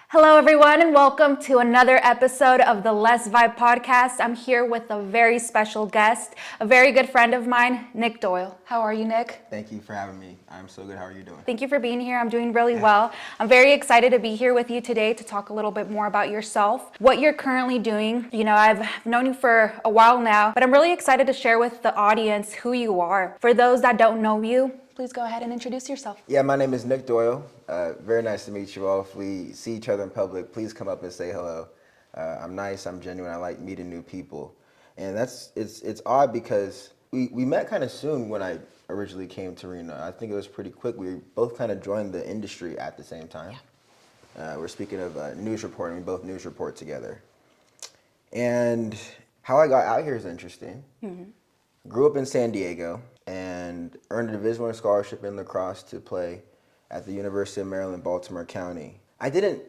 Hello, everyone, and welcome to another episode of the LesVibe podcast. I'm here with a very special guest, a very good friend of mine, Nick Doyle. How are you, Nick? Thank you for having me. I'm so good. How are you doing? Thank you for being here. I'm doing really well. I'm very excited to be here with you today to talk a little bit more about yourself, what you're currently doing. You know, I've known you for a while now, but I'm really excited to share with the audience who you are. For those that don't know you, please go ahead and introduce yourself. Yeah, my name is Nick Doyle. Very nice to meet you all. If we see each other in public, please come up and say hello. I'm nice. I'm genuine. I like meeting new people, and it's odd because we met kind of soon when I originally came to Reno. I think it was pretty quick. We both kind of joined the industry at the same time. We're speaking of news reporting. We both news report together, and how I got out here is interesting. Grew up in San Diego and earned a Division I scholarship in lacrosse to play at the University of Maryland, Baltimore County. I didn't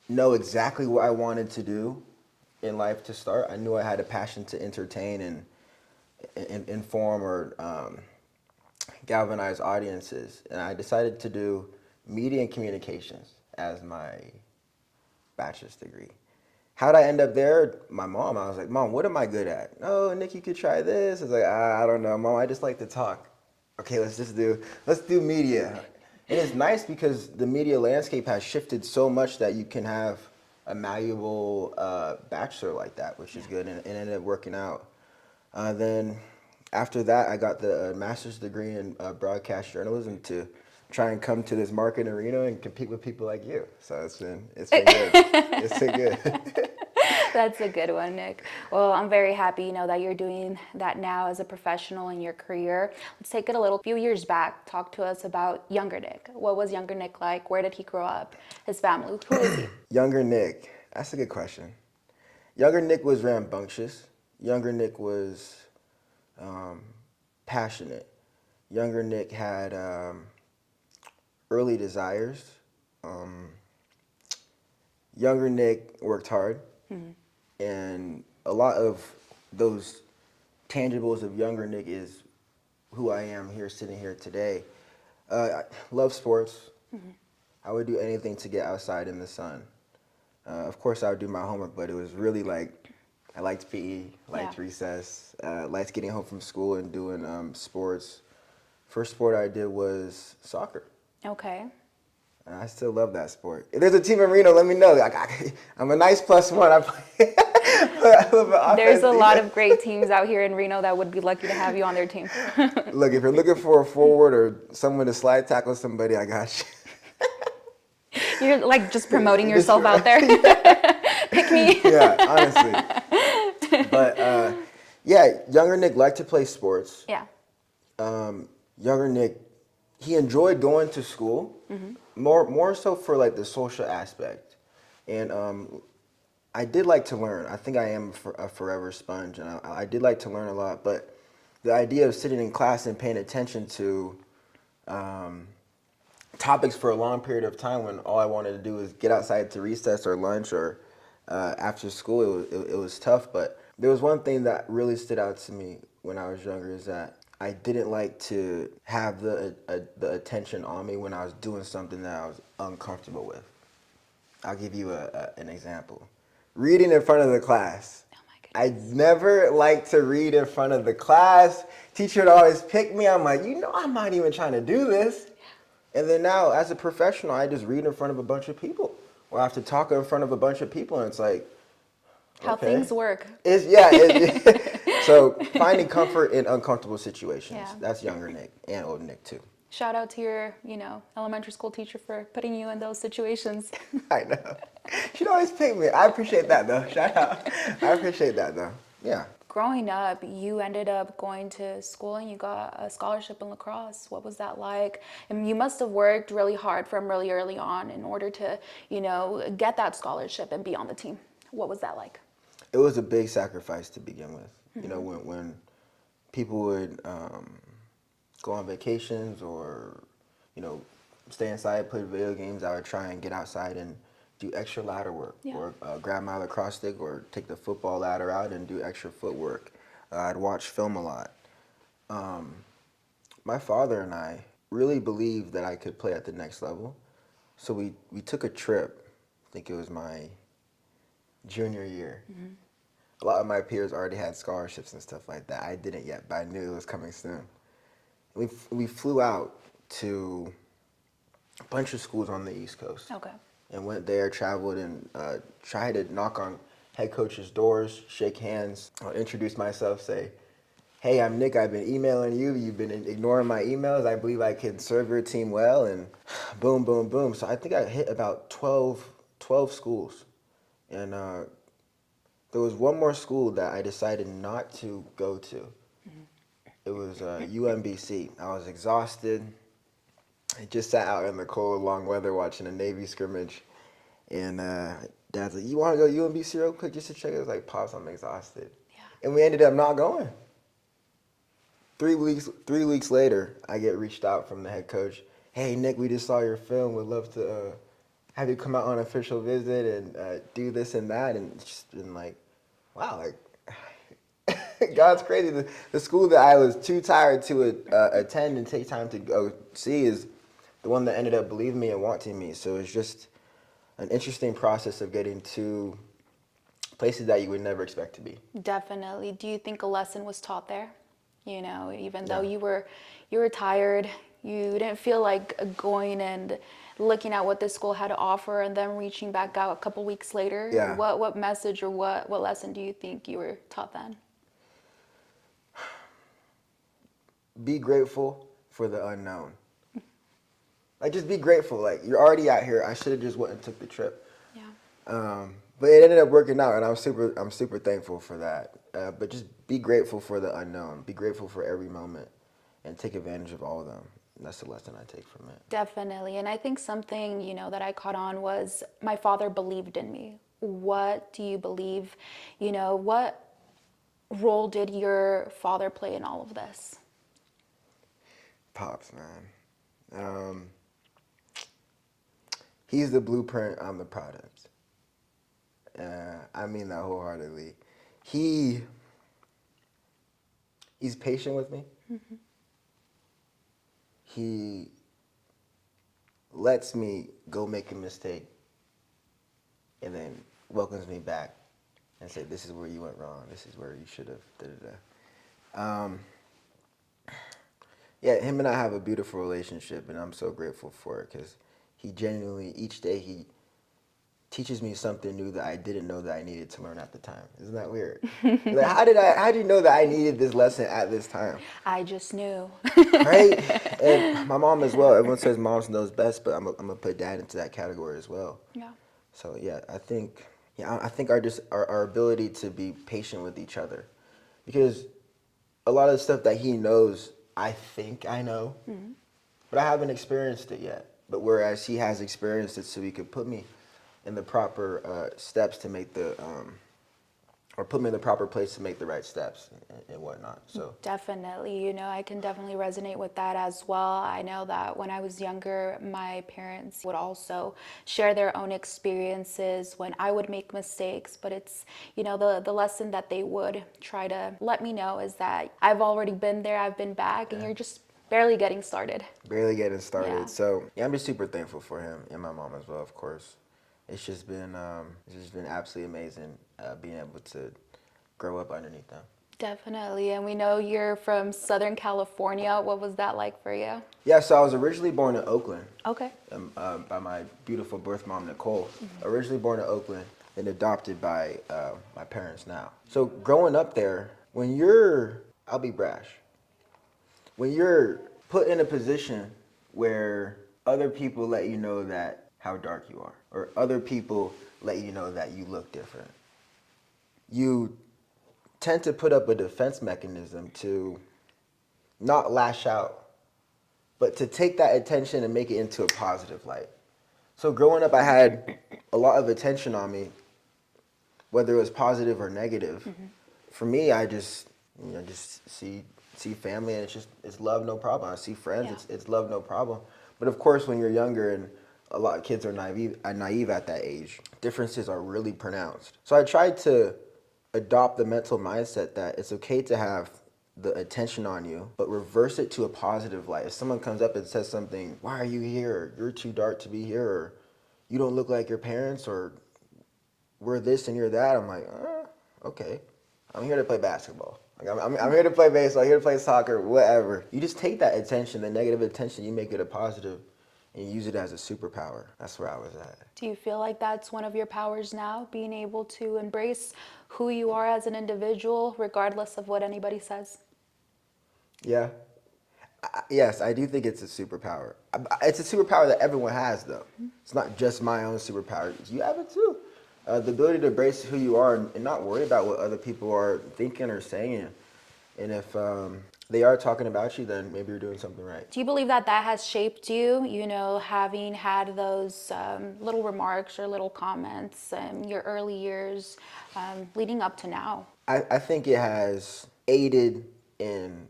know exactly what I wanted to do in life to start. I knew I had a passion to entertain and inform or galvanize audiences. And I decided to do media and communications as my bachelor's degree. How'd I end up there? My mom, I was like, Mom, what am I good at? Oh, Nick, you could try this. I was like, I don't know, Mom, I just like to talk. Okay, let's do media. And it's nice because the media landscape has shifted so much that you can have a malleable bachelor like that, which is good, and it ended up working out. Then after that, I got the master's degree in broadcast journalism to try and come to this market in Reno and compete with people like you. So it's been good. It's been good. That's a good one, Nick. Well, I'm very happy, that you're doing that now as a professional in your career. Let's take it a few years back. Talk to us about younger Nick. What was younger Nick like? Where did he grow up? His family? Who is he? Younger Nick, that's a good question. Younger Nick was rambunctious. Younger Nick was passionate. Younger Nick had early desires. Younger Nick worked hard. And a lot of those tangibles of younger Nick is who I am here, sitting here today. I love sports. I would do anything to get outside in the sun. Of course, I would do my homework, but it was really like I liked PE, liked recess, liked getting home from school and doing sports. First sport I did was soccer. Okay. And I still love that sport. If there's a team in Reno, let me know. I'm a nice +1. I play. There's a lot of great teams out here in Reno that would be lucky to have you on their team. Look, if you're looking for a forward or someone to slide tackle somebody, I got you. You're like just promoting yourself out there. Pick me. Yeah, honestly. But younger Nick liked to play sports. Yeah. Younger Nick, he enjoyed going to school, more so for like the social aspect. And I did like to learn. I think I am a forever sponge, and I did like to learn a lot. But the idea of sitting in class and paying attention to topics for a long period of time when all I wanted to do was get outside to recess or lunch or after school, it was tough. But there was one thing that really stood out to me when I was younger is that I didn't like to have the attention on me when I was doing something that I was uncomfortable with. I'll give you an example. Reading in front of the class. Oh my goodness. I never liked to read in front of the class. Teacher would always pick me. I'm like, I'm not even trying to do this. And then now, as a professional, I just read in front of a bunch of people. Or I have to talk in front of a bunch of people, and it's like, how things work. So finding comfort in uncomfortable situations. Yeah. That's younger Nick and old Nick too. Shout out to your, elementary school teacher for putting you in those situations. I know. She'd always pick me. I appreciate that though. Shout out. I appreciate that though. Yeah. Growing up, you ended up going to school and you got a scholarship in lacrosse. What was that like? And you must have worked really hard from really early on in order to, get that scholarship and be on the team. What was that like? It was a big sacrifice to begin with. When people would go on vacations or, stay inside, play video games, I would try and get outside and do extra ladder work or grab my lacrosse stick or take the football ladder out and do extra footwork. I'd watch film a lot. My father and I really believed that I could play at the next level. So we took a trip think it was my junior year. A lot of my peers already had scholarships and stuff like that. I didn't yet, but I knew it was coming soon. We flew out to a bunch of schools on the East Coast. Okay. And went there, traveled, and tried to knock on head coaches' doors, shake hands, introduce myself, say, hey, I'm Nick, I've been emailing you, you've been ignoring my emails, I believe I can serve your team well, and boom, boom, boom. So I think I hit about 12 schools. And there was one more school that I decided not to go to. It was UMBC. I was exhausted. I just sat out in the cold, long weather watching a Navy scrimmage. And Dad's like, you want to go to UMBC real quick just to check it? I was like, Pops, I'm exhausted. Yeah. And we ended up not going. 3 weeks later, I get reached out from the head coach. Hey, Nick, we just saw your film. We'd love to have you come out on an official visit and do this and that. And it's just been like, wow, like, God's crazy. The school that I was too tired to attend and take time to go see is the one that ended up believing me and wanting me. So it's just an interesting process of getting to places that you would never expect to be. Definitely. Do you think a lesson was taught there? You know, even though Yeah. you were tired, you didn't feel like going and looking at what this school had to offer and then reaching back out a couple weeks later. Yeah. What message or what lesson do you think you were taught then? Be grateful for the unknown. Like, just be grateful. Like, you're already out here. I should have just went and took the trip. Yeah. But it ended up working out, and I'm super thankful for that. But just be grateful for the unknown. Be grateful for every moment, and take advantage of all of them. And that's the lesson I take from it. Definitely. And I think something, that I caught on was my father believed in me. What do you believe? What role did your father play in all of this? Pops, man. He's the blueprint. I'm the product. I mean that wholeheartedly. He's patient with me. Mm-hmm. He lets me go make a mistake and then welcomes me back and say, this is where you went wrong. This is where you should have. Yeah, him and I have a beautiful relationship, and I'm so grateful for it because he genuinely, each day, he teaches me something new that I didn't know that I needed to learn at the time. Isn't that weird? Like, how did you know that I needed this lesson at this time? I just knew. Right? And my mom as well. Everyone says moms knows best, but I'm gonna put dad into that category as well. Yeah. So yeah, I think our ability to be patient with each other, because a lot of the stuff that he knows, I think I know, but I haven't experienced it yet. But whereas he has experienced it, so he could put me in the proper steps to make or put me in the proper place to make the right steps and whatnot. So Definitely, I can definitely resonate with that as well. I know that when I was younger, my parents would also share their own experiences when I would make mistakes, but it's, the lesson that they would try to let me know is that I've already been there, I've been back, and you're just barely getting started. Barely getting started. Yeah. So yeah, I'm just super thankful for him and my mom as well, of course. It's just been absolutely amazing being able to grow up underneath them. Definitely, and we know you're from Southern California. What was that like for you? Yeah, so I was originally born in Oakland. Okay. By my beautiful birth mom, Nicole. Originally born in Oakland and adopted by my parents now. So growing up there, I'll be brash, when you're put in a position where other people let you know that how dark you are, or other people let you know that you look different, you tend to put up a defense mechanism to not lash out, but to take that attention and make it into a positive light. So growing up, I had a lot of attention on me, whether it was positive or negative. For me, I just see family, and it's love, no problem. I see friends, it's love, no problem. But of course, when you're younger and a lot of kids are naive at that age, differences are really pronounced. So I tried to adopt the mental mindset that it's okay to have the attention on you, but reverse it to a positive light. If someone comes up and says something, why are you here? Or, you're too dark to be here. Or, you don't look like your parents, or we're this and you're that. I'm like, okay. I'm here to play basketball. Like, I'm here to play baseball, here to play soccer, whatever. You just take that attention, the negative attention, you make it a positive, and you use it as a superpower. That's where I was at. Do you feel like that's one of your powers now, being able to embrace who you are as an individual, regardless of what anybody says? Yeah. Yes, I do think it's a superpower. It's a superpower that everyone has, though. It's not just my own superpower. You have it too. The ability to embrace who you are and not worry about what other people are thinking or saying. And if they are talking about you, then maybe you're doing something right. Do you believe that that has shaped you, having had those little remarks or little comments in your early years leading up to now? I think it has aided in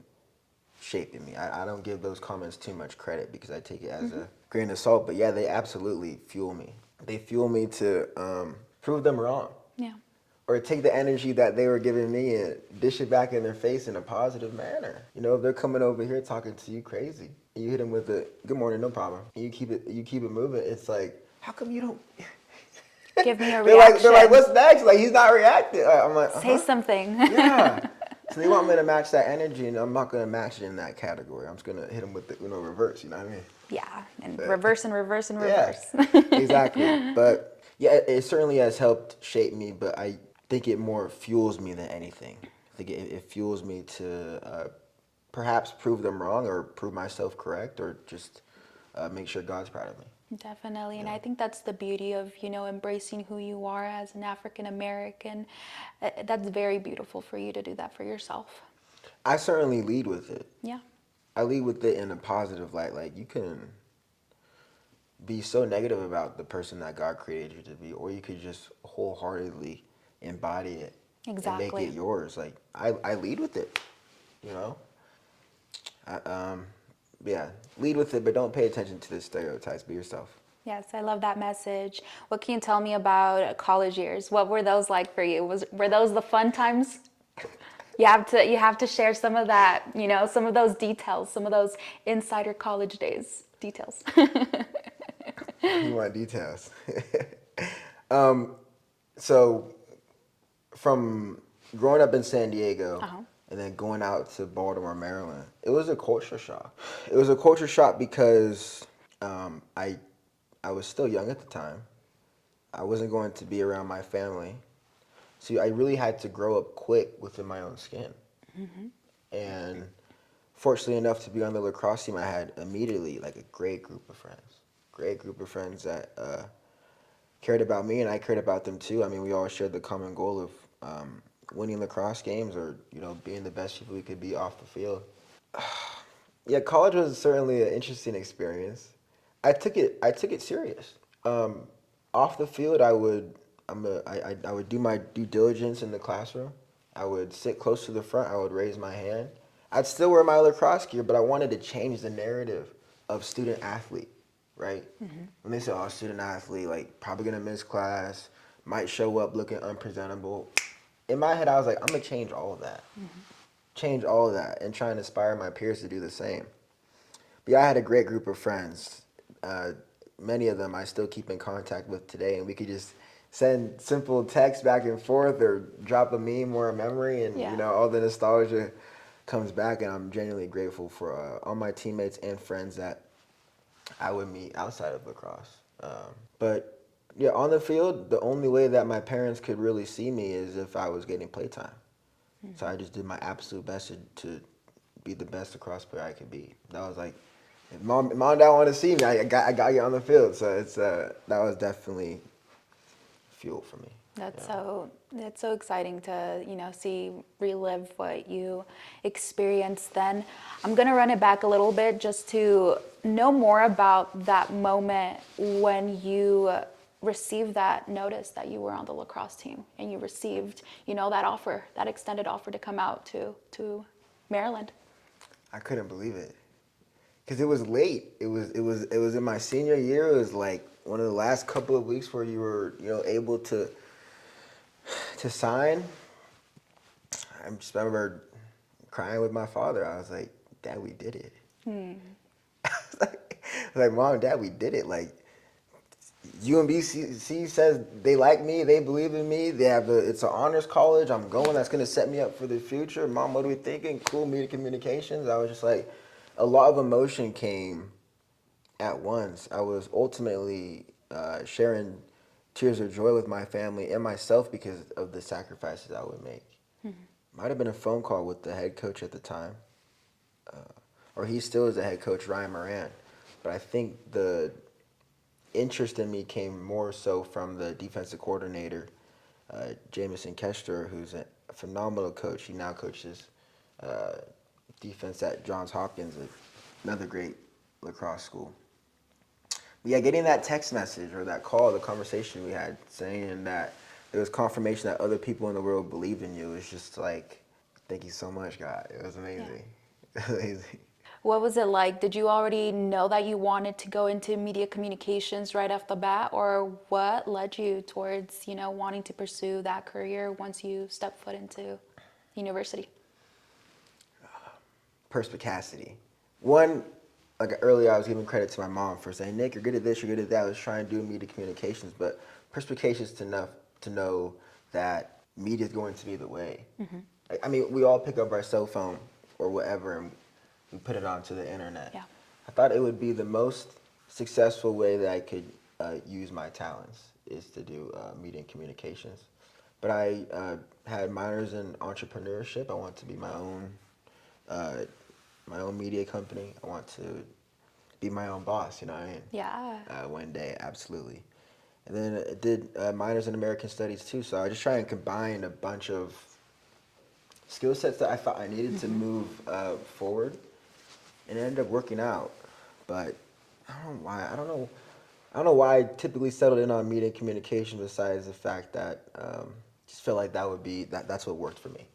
shaping me. I don't give those comments too much credit because I take it as a grain of salt. But yeah, they absolutely fuel me. They fuel me to prove them wrong. Yeah. Or take the energy that they were giving me and dish it back in their face in a positive manner. If they're coming over here talking to you crazy, and you hit them with a good morning, no problem, and you keep it moving. It's like, how come you don't Give me a they're reaction. like, what's next? Like, he's not reacting. I'm like, Say something. Yeah. So they want me to match that energy, and I'm not going to match it in that category. I'm just going to hit them with the reverse, you know what I mean? Yeah, and reverse and reverse and Yeah, reverse. exactly. But yeah, it certainly has helped shape me, but I think it more fuels me than anything. I think it fuels me to perhaps prove them wrong or prove myself correct or just make sure God's proud of me. Definitely. And I think that's the beauty of, embracing who you are as an African American. That's very beautiful for you to do that for yourself. I certainly lead with it. Yeah. I lead with it in a positive light. Like, you can be so negative about the person that God created you to be, or you could just wholeheartedly embody it Exactly. and make it yours. Like, I lead with it, you know? Yeah, lead with it, but don't pay attention to the stereotypes. Be yourself. Yes, I love that message. What can you tell me about college years? What were those like for you? Were those the fun times? You have to share some of that, some of those details, some of those insider college days details. You want details. So from growing up in San Diego and then going out to Baltimore, Maryland, it was a culture shock. It was a culture shock because I was still young at the time. I wasn't going to be around my family. So I really had to grow up quick within my own skin. And fortunately enough to be on the lacrosse team, I had immediately like a great group of friends that cared about me, and I cared about them too. I mean, we all shared the common goal of winning lacrosse games, or being the best people we could be off the field. Yeah, college was certainly an interesting experience. I took it serious. Off the field, I would do my due diligence in the classroom. I would sit close to the front. I would raise my hand. I'd still wear my lacrosse gear, but I wanted to change the narrative of student athlete, right? When they say, "Oh, student athlete, like probably gonna miss class, might show up looking unpresentable," in my head, I was like, "I'm gonna change all of that, change all of that, and try and inspire my peers to do the same." But yeah, I had a great group of friends. Many of them I still keep in contact with today, and we could just send simple texts back and forth or drop a meme or a memory, and all the nostalgia comes back, and I'm genuinely grateful for all my teammates and friends that I would meet outside of lacrosse. But yeah, on the field, the only way that my parents could really see me is if I was getting playtime. So I just did my absolute best to be the best lacrosse player I could be. That was like, if mom and dad want to see me, I got to get on the field. So it's that was definitely fuel for me. That's so exciting to relive what you experienced then. I'm gonna run it back a little bit just to know more about that moment when you received that notice that you were on the lacrosse team and you received that extended offer to come out to Maryland. I couldn't believe it. Because it was late. It was in my senior year. It was like one of the last couple of weeks where you were able to sign. I just remember crying with my father. I was like, "Dad, we did it." I was like, "Mom, Dad, we did it. Like, UMBC says they like me, they believe in me. It's an honors college. I'm going. That's gonna set me up for the future. Mom, what are we thinking? Cool, media communications. I was just like, a lot of emotion came at once. I was ultimately sharing tears of joy with my family and myself because of the sacrifices I would make. Might have been a phone call with the head coach at the time, or he still is the head coach, Ryan Moran. But I think the interest in me came more so from the defensive coordinator, Jamison Kester, who's a phenomenal coach. He now coaches defense at Johns Hopkins, another great lacrosse school. But yeah, getting that text message or that call, the conversation we had, saying that there was confirmation that other people in the world believed in you, it was just like, thank you so much, God. It was amazing. Yeah. Amazing. What was it like? Did you already know that you wanted to go into media communications right off the bat, or what led you towards, wanting to pursue that career once you stepped foot into university? Perspicacity. One, like earlier I was giving credit to my mom for saying, Nick, you're good at this, you're good at that. I was trying to do media communications, but perspicacious enough to know that media is going to be the way. I mean, we all pick up our cell phone or whatever and we put it onto the internet. Yeah. I thought it would be the most successful way that I could use my talents is to do media and communications. But I had minors in entrepreneurship. I want to be my own media company. I want to be my own boss, you know what I mean? Yeah. One day, absolutely. And then I did minors in American Studies too, so I just try and combine a bunch of skill sets that I thought I needed to move forward, and it ended up working out. But I don't know why. I don't know why I typically settled in on media and communication besides the fact that just felt like that's what worked for me.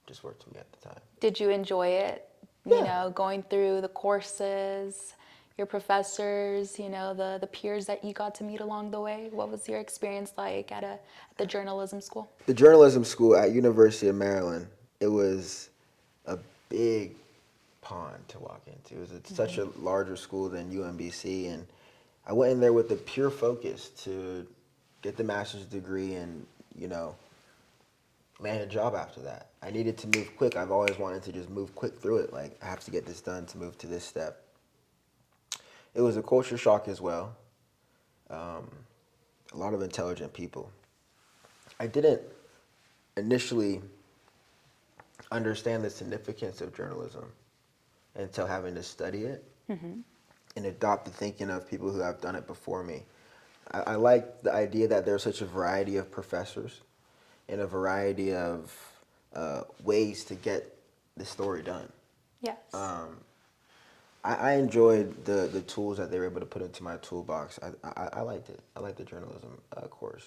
Just worked for me at the time. Did you enjoy it? Yeah. Going through the courses, your professors, the peers that you got to meet along the way? What was your experience like at the journalism school? The journalism school at University of Maryland, it was a big pond to walk into. It was such a larger school than UMBC, and I went in there with the pure focus to get the master's degree and, land a job after that. I needed to move quick. I've always wanted to just move quick through it. Like, I have to get this done to move to this step. It was a culture shock as well. A lot of intelligent people. I didn't initially understand the significance of journalism until having to study it and adopt the thinking of people who have done it before me. I like the idea that there's such a variety of professors and a variety of ways to get the story done. Yes. I enjoyed the tools that they were able to put into my toolbox. I liked it. I liked the journalism course.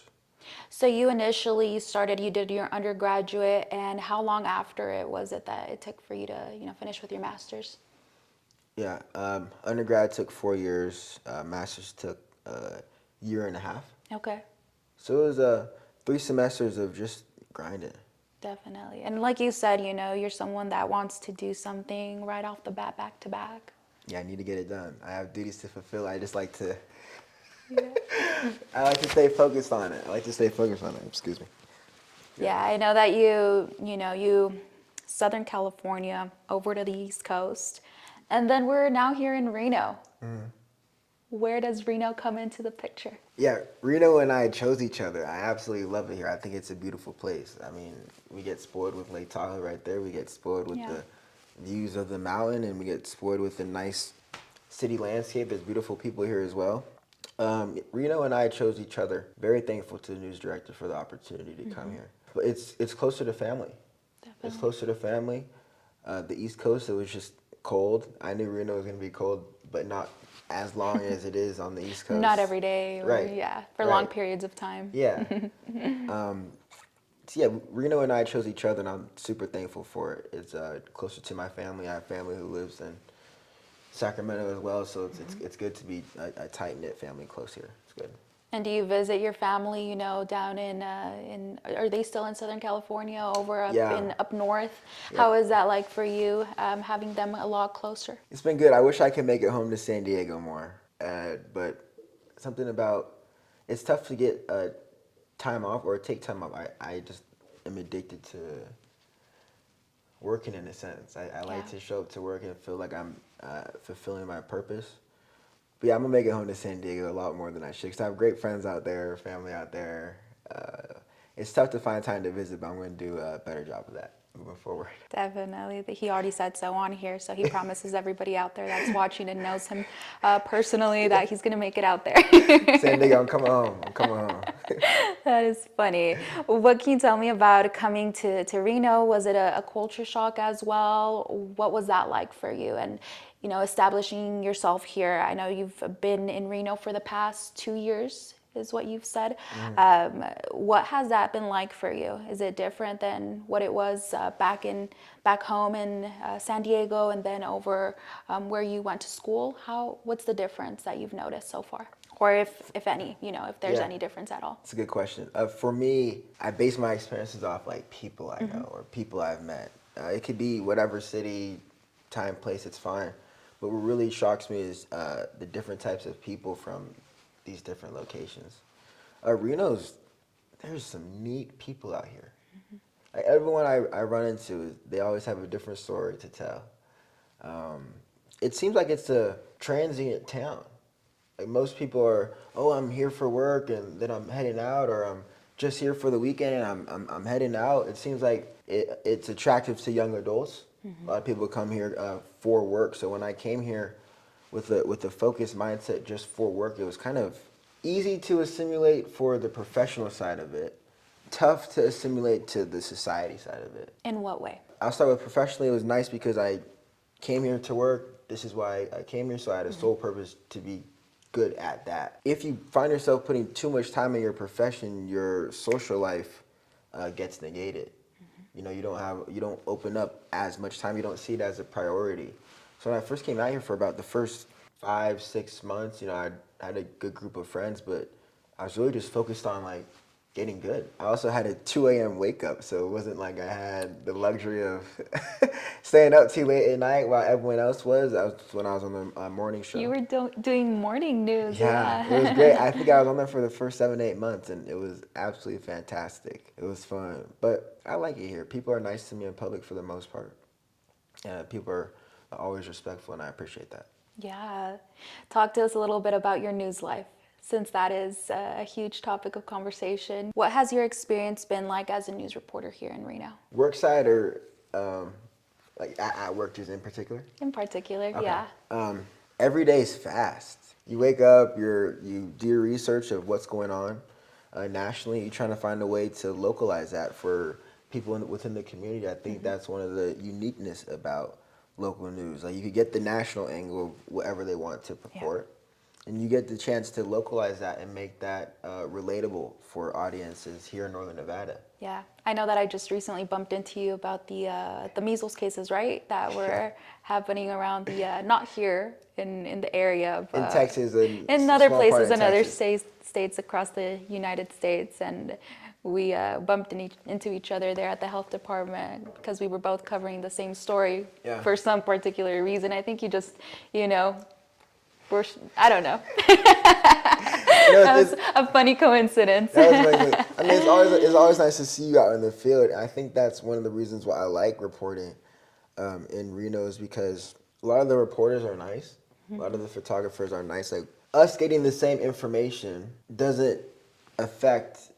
So you did your undergraduate, and how long after it was it that it took for you to, finish with your master's? Yeah, undergrad took 4 years. Master's took a year and a half. Okay. So it was 3 semesters of just grinding. Definitely. And like you said, you're someone that wants to do something right off the bat, back to back. Yeah, I need to get it done. I have duties to fulfill. I just like to, I like to stay focused on it. Excuse me. Yeah, I know that you Southern California over to the East Coast, and then we're now here in Reno. Where does Reno come into the picture? Yeah, Reno and I chose each other. I absolutely love it here. I think it's a beautiful place. I mean, we get spoiled with Lake Tahoe right there. We get spoiled with the views of the mountain, and we get spoiled with the nice city landscape. There's beautiful people here as well. Reno and I chose each other. Very thankful to the news director for the opportunity to come here. But it's closer to family. Definitely. It's closer to family. The East Coast, it was just cold. I knew Reno was going to be cold, but not as long as it is on the East Coast. Not every day, or, right. for long periods of time. Yeah. So yeah, Reno and I chose each other, and I'm super thankful for it. It's closer to my family. I have family who lives in Sacramento as well, so it's good to be a tight-knit family close here. It's good. And do you visit your family, down in are they still in Southern California, over up north? Yeah. How is that like for you, having them a lot closer? It's been good. I wish I could make it home to San Diego more, but something about it's tough to get time off or take time off. I just am addicted to working in a sense. I like to show up to work and feel like I'm fulfilling my purpose. But yeah, I'm gonna make it home to San Diego a lot more than I should, because I have great friends out there, family out there. It's tough to find time to visit, but I'm gonna do a better job of that moving forward. Definitely. He already said so on here, so he promises everybody out there that's watching and knows him personally that he's going to make it out there. San Diego, I'm coming home. I'm coming home. That is funny. What can you tell me about coming to Reno? Was it a culture shock as well? What was that like for you? And, you know, establishing yourself here. I know you've been in Reno for the past 2 years, is what you've said. What has that been like for you? Is it different than what it was back home in San Diego and then over where you went to school? What's the difference that you've noticed so far? Or if any, you know, if there's any difference at all? It's a good question. For me, I base my experiences off like people I know or people I've met. It could be whatever city, time, place, it's fine. But what really shocks me is the different types of people from these different locations. There's some neat people out here. Like everyone I run into, they always have a different story to tell. It seems like it's a transient town. Like most people are, oh, I'm here for work and then I'm heading out, or I'm just here for the weekend and I'm heading out. It seems like it's attractive to young adults. A lot of people come here for work. So when I came here with a focused mindset just for work, it was kind of easy to assimilate for the professional side of it, tough to assimilate to the society side of it. In what way? I'll start with professionally. It was nice because I came here to work. This is why I came here, so I had a sole purpose to be good at that. If you find yourself putting too much time in your profession, your social life gets negated. You know, you don't open up as much time. You don't see it as a priority. So when I first came out here, for about the first 5-6 months, you know, I had a good group of friends, but I was really just focused on like getting good. I also had a 2 a.m. wake up, so it wasn't like I had the luxury of staying up too late at night while everyone else was. That was when I was on the morning show. You were doing morning news. Yeah, it was great. I think I was on there for the first 7-8 months, and it was absolutely fantastic. It was fun, but I like it here. People are nice to me in public for the most part. People are always respectful, and I appreciate that. Yeah. Talk to us a little bit about your news life, since that is a huge topic of conversation. What has your experience been like as a news reporter here in Reno? Work side or like at work just in particular? In particular, Okay. yeah. Every day is fast. You wake up, you do your research of what's going on nationally. You're trying to find a way to localize that for people within the community. I think that's one of the uniqueness about local news. Like you could get the national angle of whatever they want to purport, and you get the chance to localize that and make that relatable for audiences here in Northern Nevada. Yeah, I know that I just recently bumped into you about the measles cases, right? That were happening around the not here in the area of In Texas and in other small part places in and other Texas. states across the United States, and we bumped into each other there at the health department because we were both covering the same story for some particular reason. I think you just, you know, I don't know. That was a funny coincidence. I mean, it's always nice to see you out in the field. I think that's one of the reasons why I like reporting in Reno, is because a lot of the reporters are nice. A lot of the photographers are nice. Like us getting the same information doesn't affect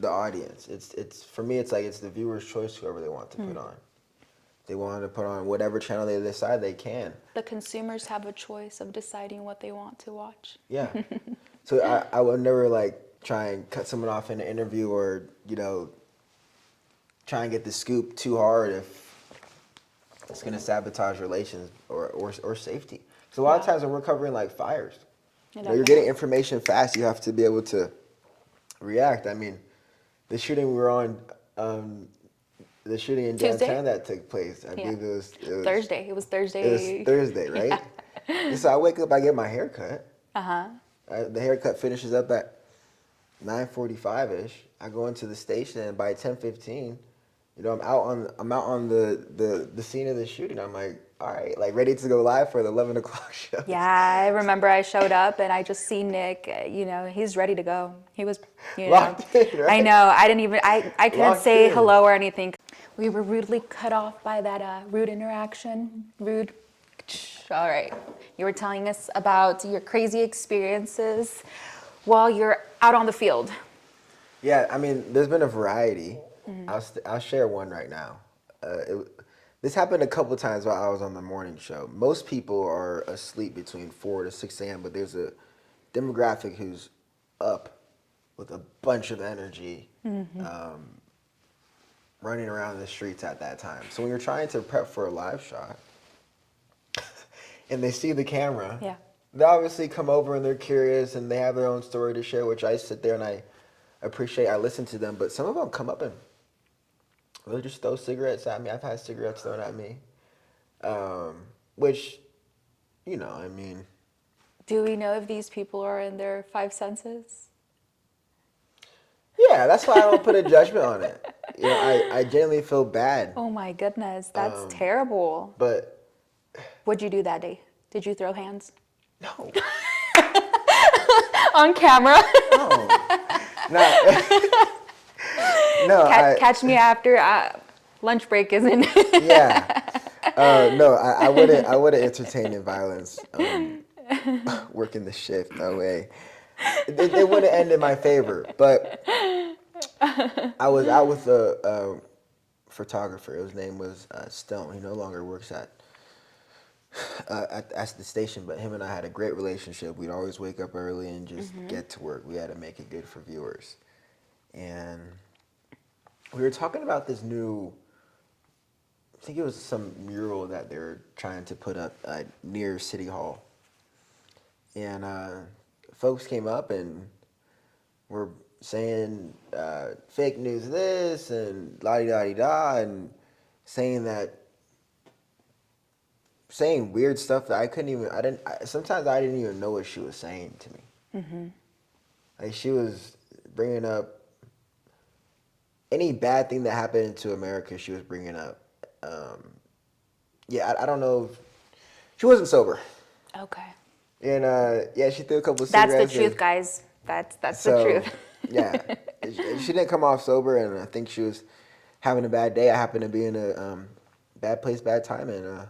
the audience. It's for me, it's like it's the viewer's choice, whoever they want to put on. They want to put on whatever channel they decide they can. The consumers have a choice of deciding what they want to watch. Yeah. So I would never like try and cut someone off in an interview, or, you know, try and get the scoop too hard if it's going to sabotage relations or safety. So a lot of times when we're covering like fires, you know, you're getting information fast. You have to be able to react. I mean, the shooting we were on, the shooting in downtown that took place, I believe it was Thursday. It was Thursday. It was Thursday, right? And so I wake up, I get my hair cut. The haircut finishes up at 9:45-ish. I go into the station, and by 10:15, I'm out on the scene of the shooting. I'm like, all right, like ready to go live for the 11 o'clock show. Yeah, I remember I showed up and I just see Nick, he's ready to go. He was, Locked in, right? I know, I couldn't Locked say in. hello or anything. We were rudely cut off by that rude interaction. Rude. All right. You were telling us about your crazy experiences while you're out on the field. Yeah, I mean, there's been a variety. I'll share one right now. This happened a couple times while I was on the morning show. Most people are asleep between 4 to 6 a.m., but there's a demographic who's up with a bunch of energy, running around the streets at that time. So when you're trying to prep for a live shot and they see the camera, Yeah. they obviously come over and they're curious and they have their own story to share, which I sit there and I appreciate. I listen to them, but some of them come up and really just throw cigarettes at me. I've had cigarettes thrown at me, which, I mean. Do we know if these people are in their five senses? Yeah, that's why I don't put a judgment on it. I genuinely feel bad. Oh my goodness, that's terrible. But What'd you do that day? Did you throw hands? no. On camera? No. No. Catch me after lunch break isn't. Yeah. No, I wouldn't entertain in violence working the shift. No way. It wouldn't end in my favor. But I was out with a photographer. His name was Stone. He no longer works at the station, but him and I had a great relationship. We'd always wake up early and just get to work. We had to make it good for viewers. And we were talking about this new, I think it was some mural that they're trying to put up near City Hall. And folks came up and were saying fake news this and la-di-da-di-da and saying weird stuff that sometimes I didn't even know what she was saying to me. Like she was bringing up any bad thing that happened to America, she was bringing up. I don't know. She wasn't sober. Okay. And she threw a couple of That's cigarettes. the truth, guys. That's So, the truth. Yeah. She didn't come off sober, and I think she was having a bad day. I happened to be in a bad place, bad time, and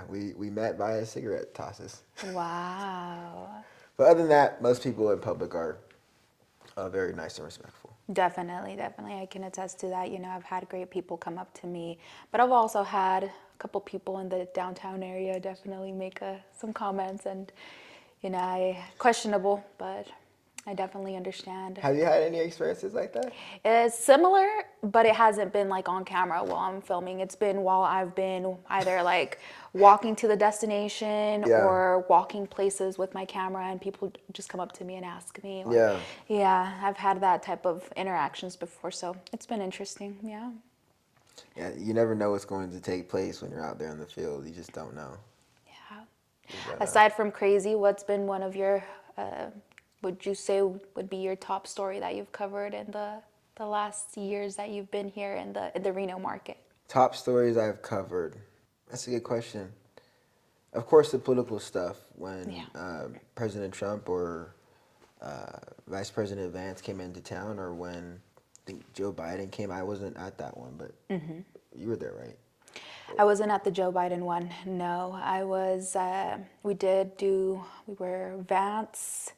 we met via cigarette tosses. Wow. But other than that, most people in public are very nice and respectful. Definitely. I can attest to that. I've had great people come up to me, but I've also had a couple people in the downtown area definitely make some comments, and questionable, but I definitely understand. Have you had any experiences like that? It's similar, but it hasn't been like on camera while I'm filming. It's been while I've been either like walking to the destination or walking places with my camera, and people just come up to me and ask me. Yeah, I've had that type of interactions before, so it's been interesting. Yeah. Yeah, you never know what's going to take place when you're out there in the field. You just don't know. Yeah. Aside from crazy, what's been one of your would you say would be your top story that you've covered in the last years that you've been here in the Reno market? Top stories I've covered. That's a good question. Of course, the political stuff when President Trump or Vice President Vance came into town, or when I think Joe Biden came. I wasn't at that one, but you were there, right? I wasn't at the Joe Biden one. No, I was. We were Vance,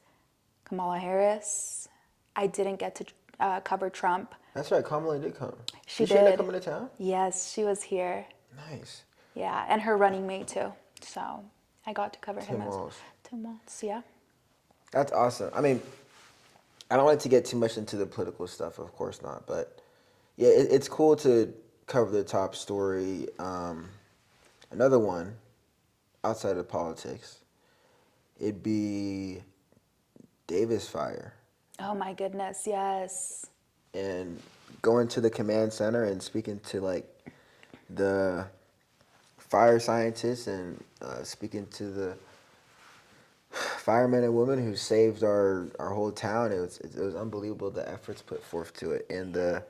Kamala Harris. I didn't get to cover Trump. That's right, Kamala did come. She did. She ended up did. coming to town? Yes, she was here. Nice. Yeah, and her running mate too. So I got to cover him Walz. Tim Walz, yeah. That's awesome. I mean, I don't like to get too much into the political stuff, of course not, but yeah, it's cool to cover the top story. Another one, outside of politics, it'd be Davis fire. Oh my goodness, yes. And going to the command center and speaking to like the fire scientists and speaking to the firemen and women who saved our whole town. It was unbelievable the efforts put forth to it, and the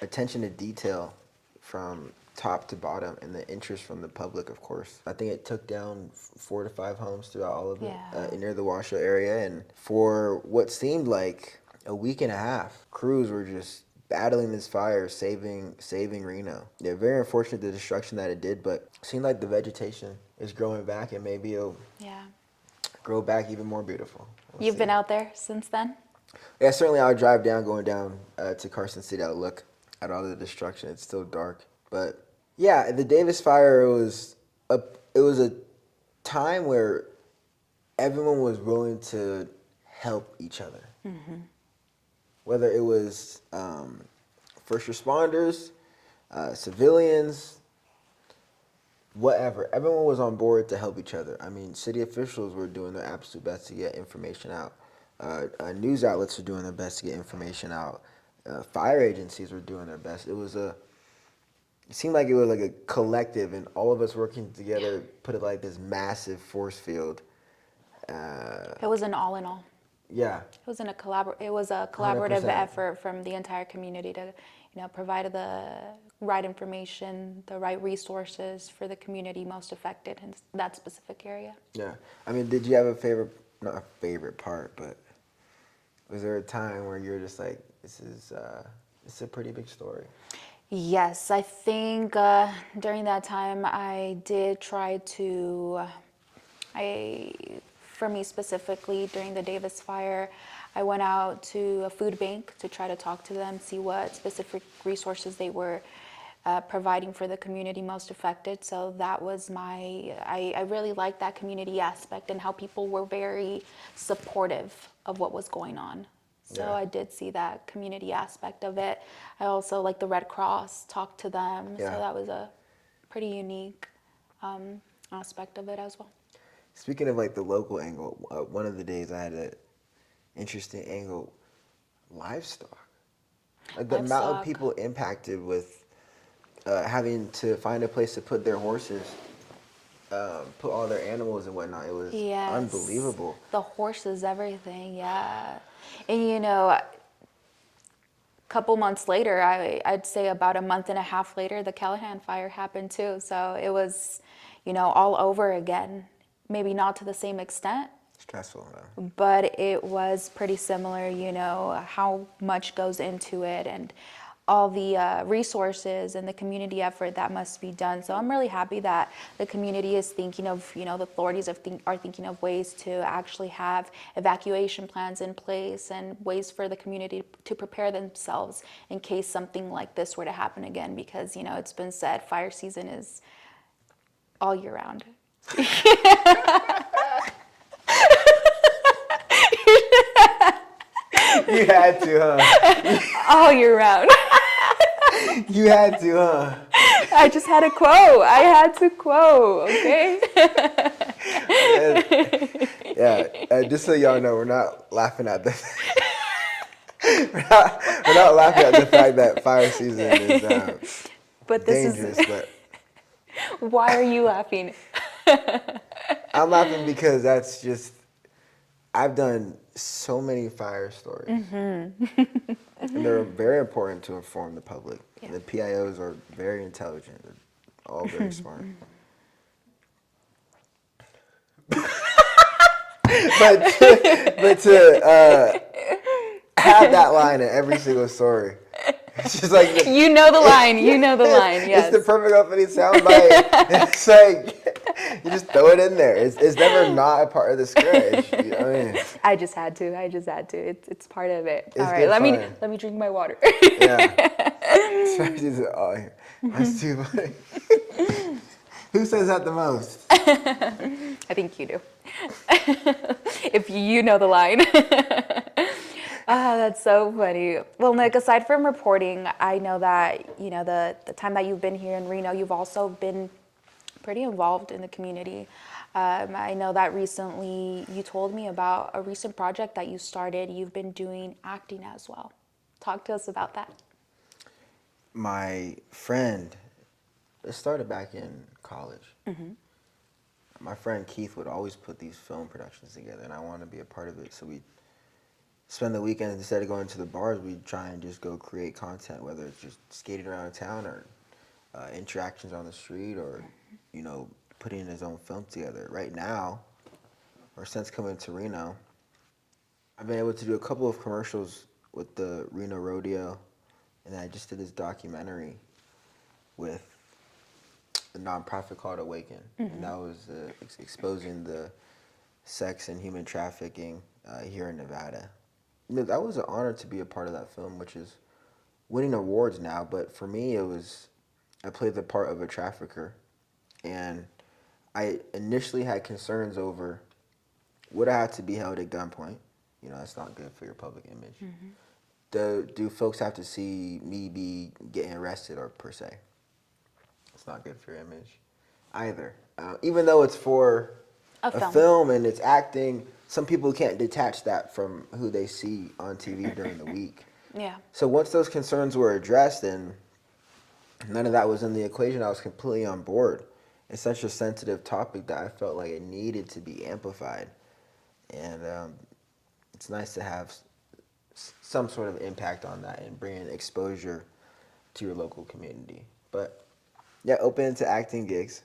attention to detail from top to bottom, and the interest from the public, of course. I think it took down 4 to 5 homes throughout all of it, near the Washoe area. And for what seemed like a week and a half, crews were just battling this fire, saving Reno. Yeah, very unfortunate the destruction that it did, but it seemed like the vegetation is growing back, and maybe it'll grow back even more beautiful. You've been out there since then? Yeah, certainly I'll drive down, going down to Carson City. I'll look at all the destruction. It's still dark. But yeah, the Davis fire, it was a time where everyone was willing to help each other. Mm-hmm. Whether it was first responders, civilians, whatever. Everyone was on board to help each other. I mean, city officials were doing their absolute best to get information out. News outlets were doing their best to get information out. Fire agencies were doing their best. It seemed like it was like a collective, and all of us working together put it like this massive force field. It was an all in all. Yeah. It was a collaborative 100%. effort from the entire community to, provide the right information, the right resources for the community most affected in that specific area. Yeah. I mean, did you have not a favorite part, but was there a time where you were just like, it's a pretty big story? Yes, I think during that time I did try to, for me specifically during the Davis fire, I went out to a food bank to try to talk to them, see what specific resources they were providing for the community most affected. So that was I really liked that community aspect and how people were very supportive of what was going on. So I did see that community aspect of it. I also like the Red Cross, talked to them. Yeah. So that was a pretty unique aspect of it as well. Speaking of like the local angle, one of the days I had an interesting angle, livestock. Like the amount of people impacted with having to find a place to put their horses, put all their animals and whatnot. It was unbelievable. The horses, everything, yeah. And a couple months later, I'd say about a month and a half later, the Callahan fire happened too. So it was, all over again. Maybe not to the same extent. Stressful, but it was pretty similar, how much goes into it and all the resources and the community effort that must be done. So I'm really happy that the community is thinking of, the authorities are thinking of ways to actually have evacuation plans in place and ways for the community to prepare themselves in case something like this were to happen again, because, it's been said fire season is all year round. You had to, huh? All year round. You had to, huh? I just had a quote. I had to quote, okay? Just so y'all know, we're not laughing at the we're not laughing at the fact that fire season is but this dangerous. But why are you laughing? I'm laughing because that's just, I've done so many fire stories. Mm-hmm. And they're very important to inform the public. Yeah. The PIOs are very intelligent. They're all very smart. but to have that line in every single story. It's just like the line. Yes. It's the perfect opening soundbite. It's like you just throw it in there. It's never not a part of the script. You know what I mean? I just had to. It's part of it. It's all right. Let fun. me drink my water. Yeah. That's too funny. Who says that the most? I think you do. If you know the line. That's so funny. Well, Nick, aside from reporting, I know that, the time that you've been here in Reno, you've also been pretty involved in the community. I know that recently you told me about a recent project that you started. You've been doing acting as well. Talk to us about that. My friend, it started back in college. Mm-hmm. My friend Keith would always put these film productions together, and I wanted to be a part of it. So we spend the weekend instead of going to the bars, we try and just go create content, whether it's just skating around town or interactions on the street or, putting his own film together. Right now, or since coming to Reno, I've been able to do a couple of commercials with the Reno Rodeo, and I just did this documentary with a nonprofit called Awaken, and that was exposing the sex and human trafficking here in Nevada. That was an honor to be a part of that film, which is winning awards now. But for me, I played the part of a trafficker, and I initially had concerns over would I have to be held at gunpoint? That's not good for your public image. Do folks have to see me be getting arrested or per se? It's not good for your image either. Even though it's for a film and it's acting, some people can't detach that from who they see on TV during the week. Yeah. So once those concerns were addressed and none of that was in the equation, I was completely on board. It's such a sensitive topic that I felt like it needed to be amplified. And it's nice to have some sort of impact on that and bring exposure to your local community. But yeah, open to acting gigs.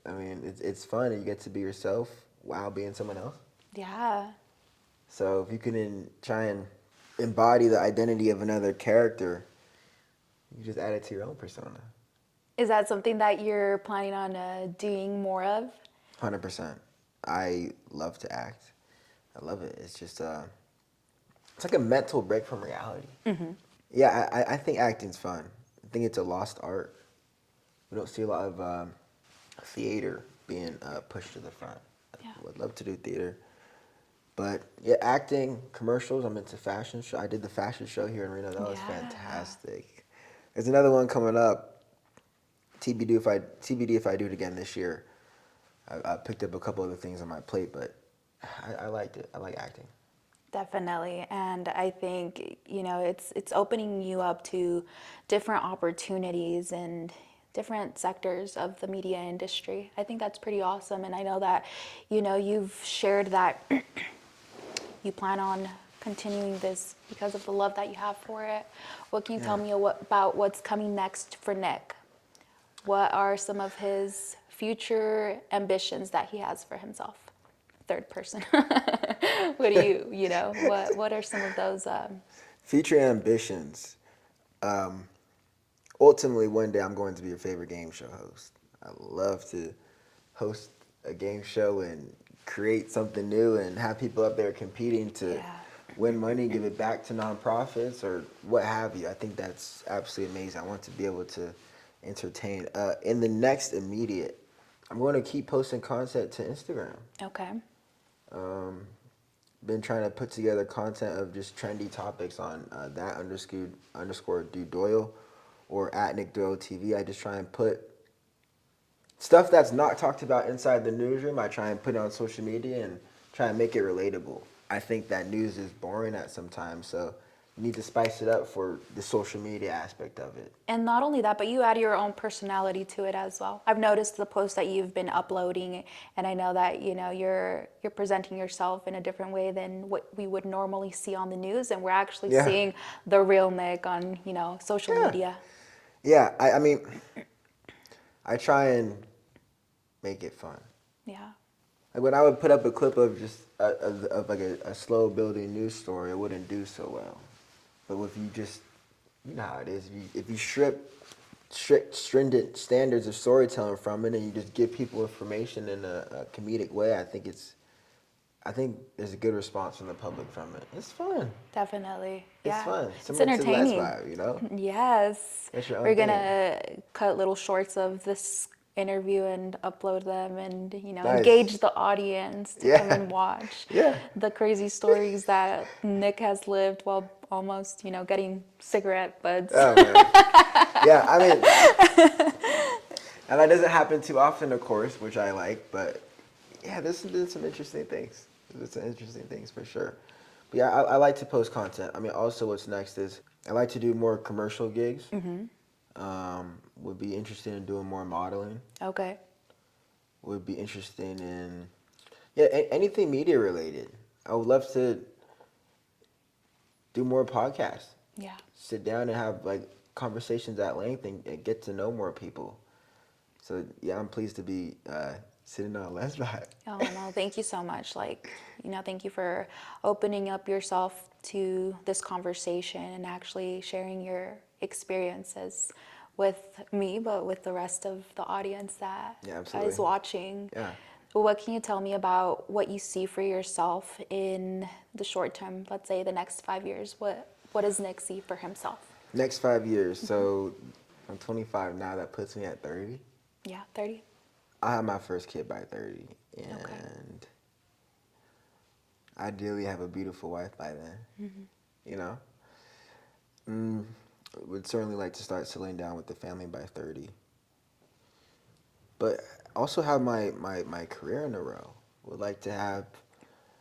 I mean, it's fun and you get to be yourself while being someone else. Yeah. So if you can try and embody the identity of another character, you just add it to your own persona. Is that something that you're planning on doing more of? 100%. I love to act. I love it. It's just, it's like a mental break from reality. Yeah, I think acting's fun. I think it's a lost art. We don't see a lot of theater being pushed to the front. Yeah. I would love to do theater. But yeah, acting, commercials, I'm into fashion show. I did the fashion show here in Reno. That was fantastic. There's another one coming up. TBD if I do it again this year. I picked up a couple other things on my plate, but I liked it. I like acting. Definitely. And I think, it's opening you up to different opportunities and different sectors of the media industry. I think that's pretty awesome. And I know that, you've shared that you plan on continuing this because of the love that you have for it. What can you tell me about what's coming next for Nick? What are some of his future ambitions that he has for himself? Third person. What do what are some of those? Future ambitions. Ultimately, one day I'm going to be your favorite game show host. I love to host a game show and create something new and have people up there competing to win money, give it back to nonprofits or what have you. I think that's absolutely amazing. I want to be able to entertain. In the next immediate, I'm going to keep posting content to Instagram. Okay. Been trying to put together content of just trendy topics on that underscore Nick Doyle or at Nick Doyle TV. I just try and put stuff that's not talked about inside the newsroom. I try and put it on social media and try and make it relatable. I think that news is boring at some time, so you need to spice it up for the social media aspect of it. And not only that, but you add your own personality to it as well. I've noticed the posts that you've been uploading, and I know that you're presenting yourself in a different way than what we would normally see on the news, and we're actually seeing the real Nick on social media. Yeah, I mean, I try and make it fun. Yeah. Like when I would put up a clip of just of like a slow building news story, it wouldn't do so well. But if you just, you know how it is, if you strip stringent standards of storytelling from it and you just give people information in a comedic way, I think there's a good response from the public from it. It's fun. Definitely. It's fun. It's entertaining. To LesVibe, Yes. That's your own We're thing. gonna cut little shorts of this interview and upload them and Nice. engage the audience to come and watch the crazy stories that Nick has lived while almost getting cigarette butts. Oh man. Yeah, I mean, and that doesn't happen too often, of course, which I like, but yeah, there's some interesting things. There's some interesting things for sure. But yeah, I like to post content. I mean, also what's next is I like to do more commercial gigs. Would be interested in doing more modeling. Okay. Would be interested in anything media related. I would love to do more podcasts. Yeah. Sit down and have like conversations at length and get to know more people. So yeah, I'm pleased to be sitting on LesVibe. Oh, no, thank you so much. Thank you for opening up yourself to this conversation and actually sharing your experiences with me, but with the rest of the audience that Yeah, absolutely. is watching. Yeah. What can you tell me about what you see for yourself in the short term, let's say the next 5 years? What does Nick see for himself? Next 5 years. So I'm 25 now. That puts me at 30. Yeah, 30? I have my first kid by 30, Okay. and ideally have a beautiful wife by then. You know, would certainly like to start settling down with the family by 30. But also have my career in a row. Would like to have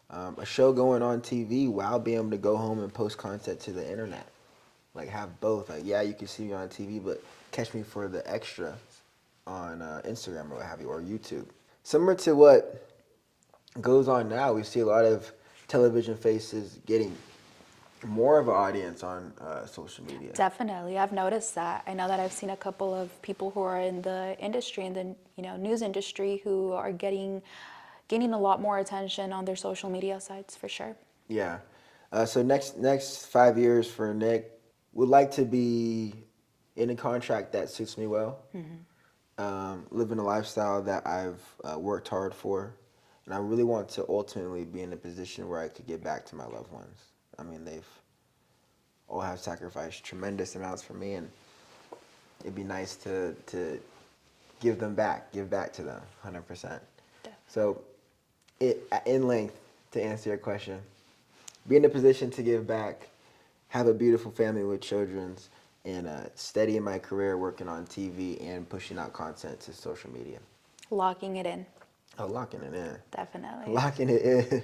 a show going on TV while being able to go home and post content to the internet. Like have both. Like yeah, you can see me on TV, but catch me for the extra on Instagram or what have you, or YouTube. Similar to what goes on now, we see a lot of television faces getting more of an audience on social media. Definitely. I've noticed that. I know that I've seen a couple of people who are in the industry, in the news industry, who are gaining a lot more attention on their social media sites for sure. Yeah. So next 5 years for Nick, would like to be in a contract that suits me well. Living a lifestyle that I've worked hard for, and I really want to ultimately be in a position where I could give back to my loved ones. I mean, they've all have sacrificed tremendous amounts for me, and it'd be nice to give back to them, 100%. So, in length, to answer your question, be in a position to give back, have a beautiful family with children, and steady in my career working on TV and pushing out content to social media. Locking it in. Oh, locking it in. Definitely. Locking it in.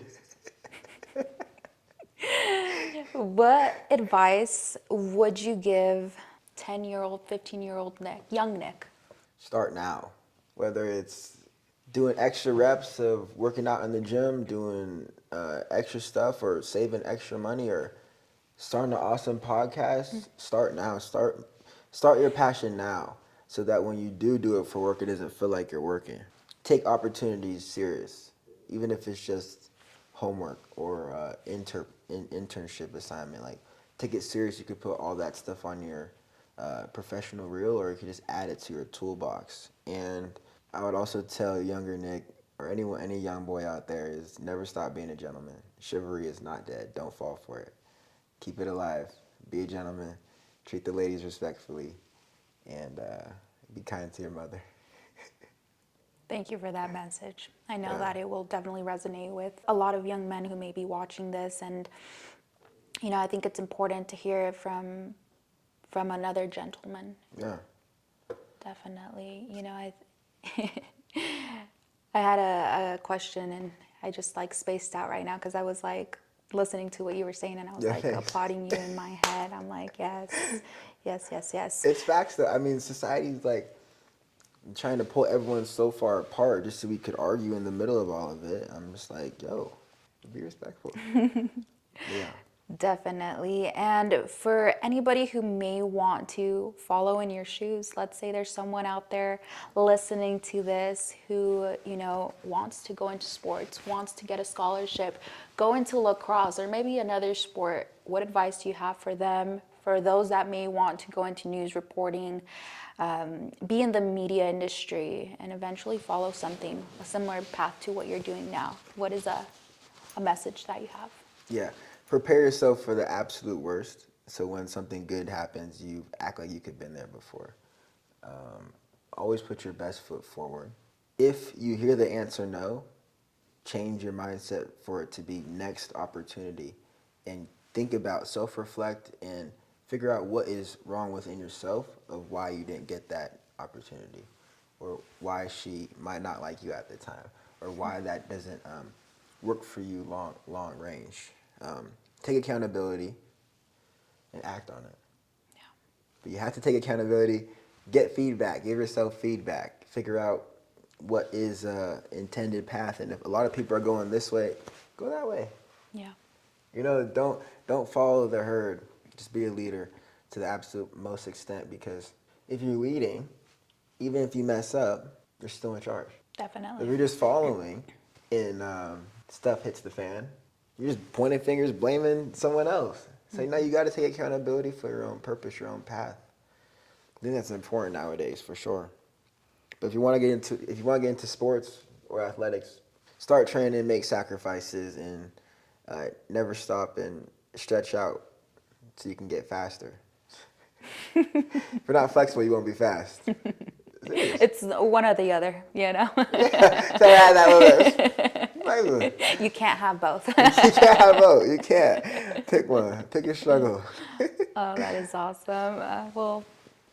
What advice would you give 10-year-old, 15-year-old Nick, young Nick? Start now. Whether it's doing extra reps of working out in the gym, doing extra stuff, or saving extra money, or starting an awesome podcast, start now. Start your passion now, so that when you do it for work, it doesn't feel like you're working. Take opportunities serious, even if it's just homework or internship assignment. Like, take it serious. You could put all that stuff on your professional reel, or you could just add it to your toolbox. And I would also tell younger Nick, or any young boy out there, is never stop being a gentleman. Chivalry is not dead. Don't fall for it. Keep it alive. Be a gentleman. Treat the ladies respectfully, and be kind to your mother. Thank you for that message. I know that it will definitely resonate with a lot of young men who may be watching this, and I think it's important to hear it from another gentleman. Yeah. Definitely. I had a question, and I just spaced out right now because I was listening to what you were saying, and I was applauding you in my head. I'm like, yes, yes, yes, yes. It's facts though. I mean, society's trying to pull everyone so far apart just so we could argue in the middle of all of it. I'm just like, yo, be respectful. Yeah. Definitely. And for anybody who may want to follow in your shoes, let's say there's someone out there listening to this who, wants to go into sports, wants to get a scholarship, go into lacrosse or maybe another sport, what advice do you have for them? For those that may want to go into news reporting, be in the media industry, and eventually follow a similar path to what you're doing now, what is a message that you have? Yeah. Prepare yourself for the absolute worst. So when something good happens, you act like you could have been there before. Always put your best foot forward. If you hear the answer no, change your mindset for it to be next opportunity, and think about, self-reflect, and figure out what is wrong within yourself of why you didn't get that opportunity, or why she might not like you at the time, or why that doesn't work for you long range. Take accountability and act on it. Yeah. But you have to take accountability, get feedback, give yourself feedback, figure out what is intended path, and if a lot of people are going this way, go that way. Yeah. You know, don't follow the herd. Just be a leader to the absolute most extent, because if you're leading, even if you mess up, you're still in charge. Definitely. If you're just following and stuff hits the fan, you're just pointing fingers, blaming someone else. So now you got to take accountability for your own purpose, your own path. I think that's important nowadays, for sure. But if you want to get into sports or athletics, start training, make sacrifices, and never stop and stretch out so you can get faster. If you're not flexible, you won't be fast. It's one or the other, you know? Yeah, so I had that little bit. You can't have both. You can't have both. You can't. Pick one. Pick your struggle. Oh, that is awesome. Well,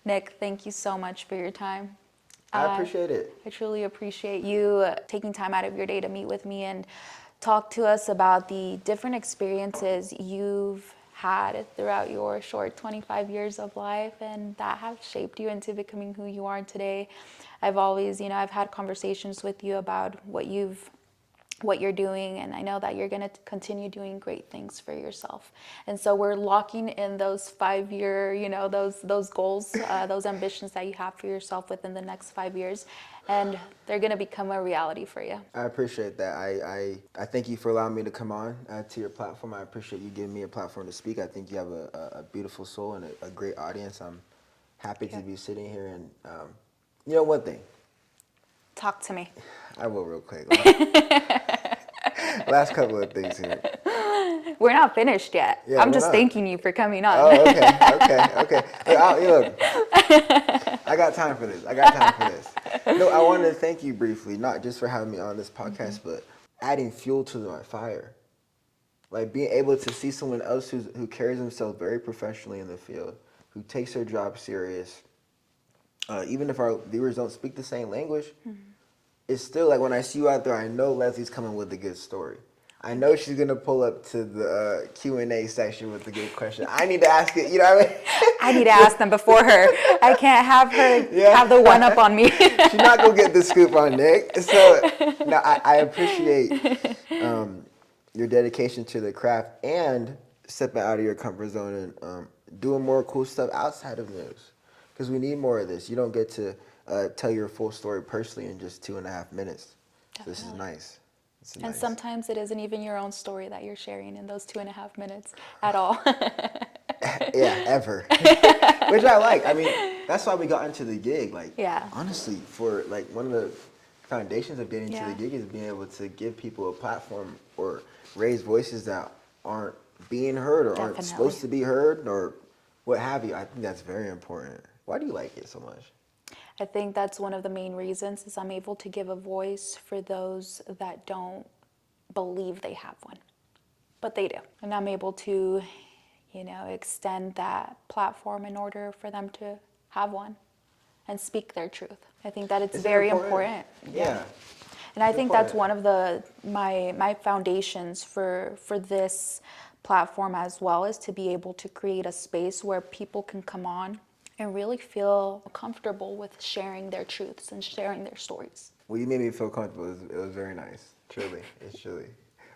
Nick, thank you so much for your time. I appreciate it. I truly appreciate you taking time out of your day to meet with me and talk to us about the different experiences you've had throughout your short 25 years of life, and that have shaped you into becoming who you are today. I've always, I've had conversations with you about what you're doing, and I know that you're going to continue doing great things for yourself. And so we're locking in those 5-year, those goals, those ambitions that you have for yourself within the next 5 years, and they're going to become a reality for you. I appreciate that. I thank you for allowing me to come on to your platform. I appreciate you giving me a platform to speak. I think you have a beautiful soul and a great audience. I'm happy to be sitting here. And one thing. Talk to me. I will real quick. Last couple of things here. We're not finished yet. Yeah, I'm just thanking you for coming on. Oh, okay. Look, I got time for this. No, I wanted to thank you briefly, not just for having me on this podcast, but adding fuel to my fire. Like being able to see someone else who carries themselves very professionally in the field, who takes their job serious. Even if our viewers don't speak the same language, it's still like when I see you out there, I know Leslie's coming with a good story. I know she's gonna pull up to the Q&A section with a good question. I need to ask it. You know what I mean? I need to ask them before her. I can't have her have the one up on me. She's not gonna get the scoop on Nick. So no, I appreciate your dedication to the craft and stepping out of your comfort zone and doing more cool stuff outside of news. Because we need more of this. You don't get to tell your full story personally in just 2.5 minutes. So this is nice. And sometimes it isn't even your own story that you're sharing in those 2.5 minutes at all. Yeah, ever. Which I like. I mean, that's why we got into the gig. Like, honestly, for like one of the foundations of getting into the gig is being able to give people a platform or raise voices that aren't being heard or aren't supposed to be heard or what have you. I think that's very important. Why do you like it so much? I think that's one of the main reasons is I'm able to give a voice for those that don't believe they have one, but they do. And I'm able to, extend that platform in order for them to have one and speak their truth. I think that it's very important. Yeah. And I think that's one of my foundations for this platform as well, is to be able to create a space where people can come on and really feel comfortable with sharing their truths and sharing their stories. Well, you made me feel comfortable. It was very nice. Truly. It's truly.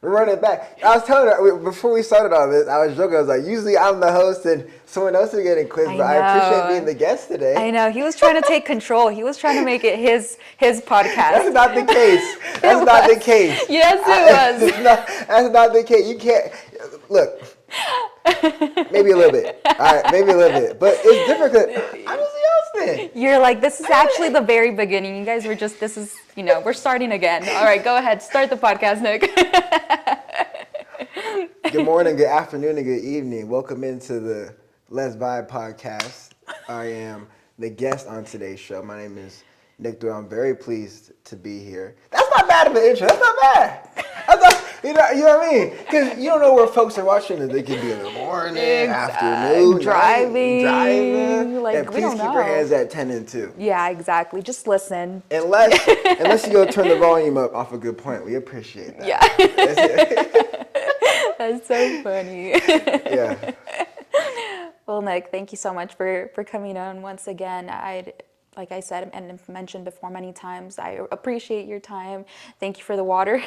We're running it back. I was telling her, before we started all this, I was joking. I was like, usually I'm the host and someone else is getting quizzed, but I appreciate being the guest today. I know. He was trying to take control. He was trying to make it his podcast. That's not the case. That's not the case. Yes, it was. That's not the case. You can't. Look. Maybe a little bit. All right, maybe a little bit. But it's different because I'm just the host then. You're like, this is actually the very beginning. You guys were just, we're starting again. All right, go ahead. Start the podcast, Nick. Good morning, good afternoon, and good evening. Welcome into the LesVibe podcast. I am the guest on today's show. My name is Nick Doyle. I'm very pleased to be here. That's not bad of an intro. That's not bad. You know what I mean? Because you don't know where folks are watching it. They could be in the morning, afternoon, driving. Like, and please keep your hands at 10 and 2. Yeah, exactly. Just listen. Unless you go turn the volume up off a good point. We appreciate that. Yeah. That's so funny. Yeah. Well, Nick, thank you so much for coming on once again. Like I said and mentioned before many times, I appreciate your time. Thank you for the water.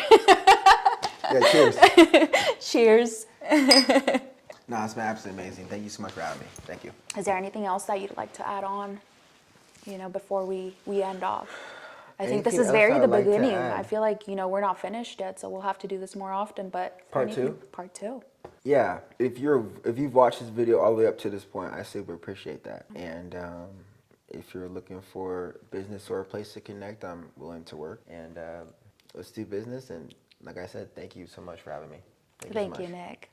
Yeah, cheers. Cheers. No, it's been absolutely amazing. Thank you so much for having me. Thank you. Is there anything else that you'd like to add on, before we end off? I think this Anything is else very I the would like to beginning. add? I feel like, we're not finished yet, so we'll have to do this more often, but. Part two? Part two. Yeah, if you've watched this video all the way up to this point, I super appreciate that. And if you're looking for business or a place to connect, I'm willing to work. And let's do business. And like I said, thank you so much for having me. Thank so you, much. Nick.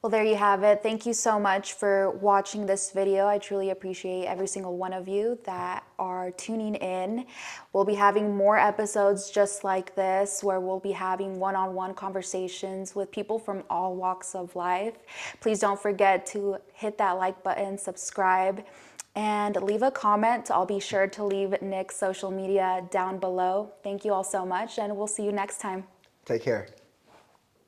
Well, there you have it. Thank you so much for watching this video. I truly appreciate every single one of you that are tuning in. We'll be having more episodes just like this, where we'll be having one-on-one conversations with people from all walks of life. Please don't forget to hit that like button, subscribe, and leave a comment. I'll be sure to leave Nick's social media down below. Thank you all so much, and we'll see you next time. Take care.